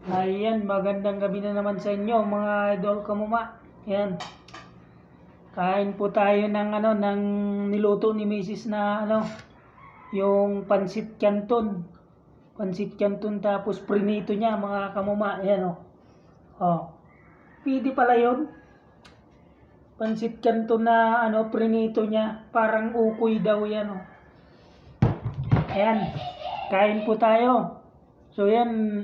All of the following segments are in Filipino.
Ayan, magandang gabi na naman sa inyo mga idol kamuma. Yan. Kain po tayo ng ng niluto ni Mrs. na yung pansit canton. Pansit canton tapos prinito niya mga kamuma. Ayan oh. Oh. Pwede pala 'yon. Pansit canton na prinito niya, parang ukoy daw 'yan oh. Ayan. Kain po tayo. So yan,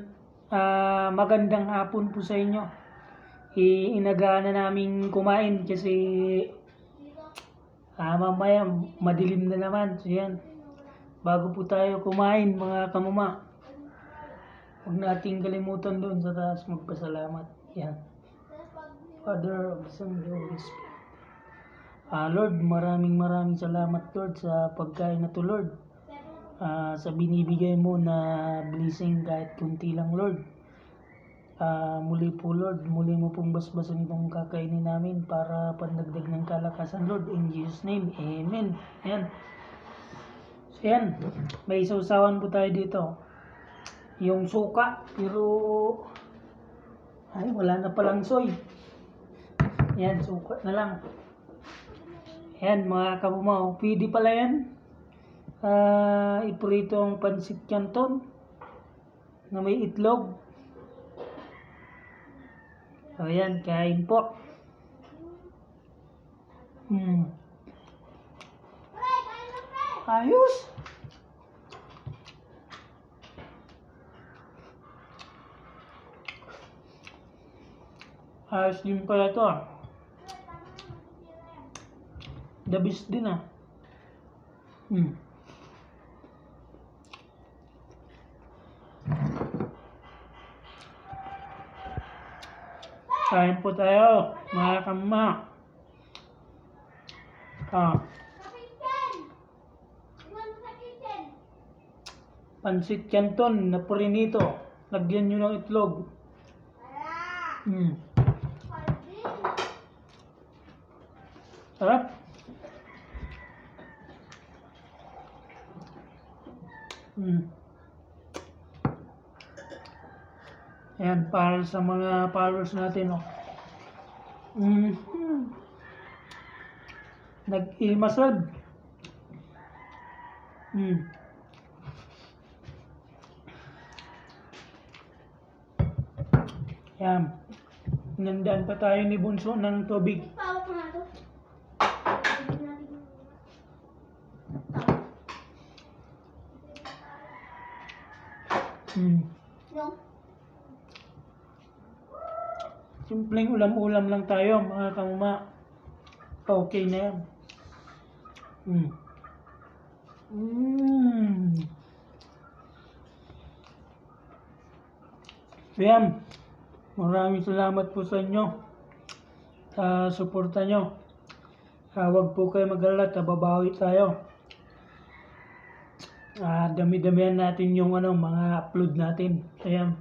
magandang hapon po sa inyo. Inagaan na namin kumain kasi mamaya madilim na naman. So yan, bago po tayo kumain mga kamuma, huwag nating kalimutan doon sa taas magpasalamat. Yan. Father of the Son, the Holy Spirit. Lord, maraming salamat Lord sa pagkain na to Lord. Sa binibigay mo na blessing kahit kunti lang Lord. Muli po Lord, muli mo pong basbasan itong kakainin namin para pandagdag ng kalakasan Lord. In Jesus name, Amen. Yan. So yan, may sausawan po tayo dito. Yung suka, pero wala na palang soy. Yan, suka na lang. Yan mga kabumaw, pwede pala yan. Iprito ang pansit canton na may itlog. So yan, kain po. Ayos. Ayos din pala ito The best din Kain po tayo, mga kama. Pansit canton na prinito. Lagyan nyo ng itlog. Sarap. Ayan, para sa mga followers natin nag-imasad. Ayan, nandaan pa tayo ni Bunso ng tubig. Simpleng ulam-ulam lang tayo mga kamuma. Okay na yan. So yan, maraming salamat po sa inyo sa suporta nyo. Huwag po kayo mag-alala, babawi tayo. Dami-damihan natin yung mga upload natin. So yan,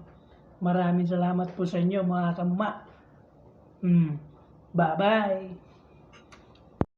maraming salamat po sa inyo mga kamuma. Bye-bye.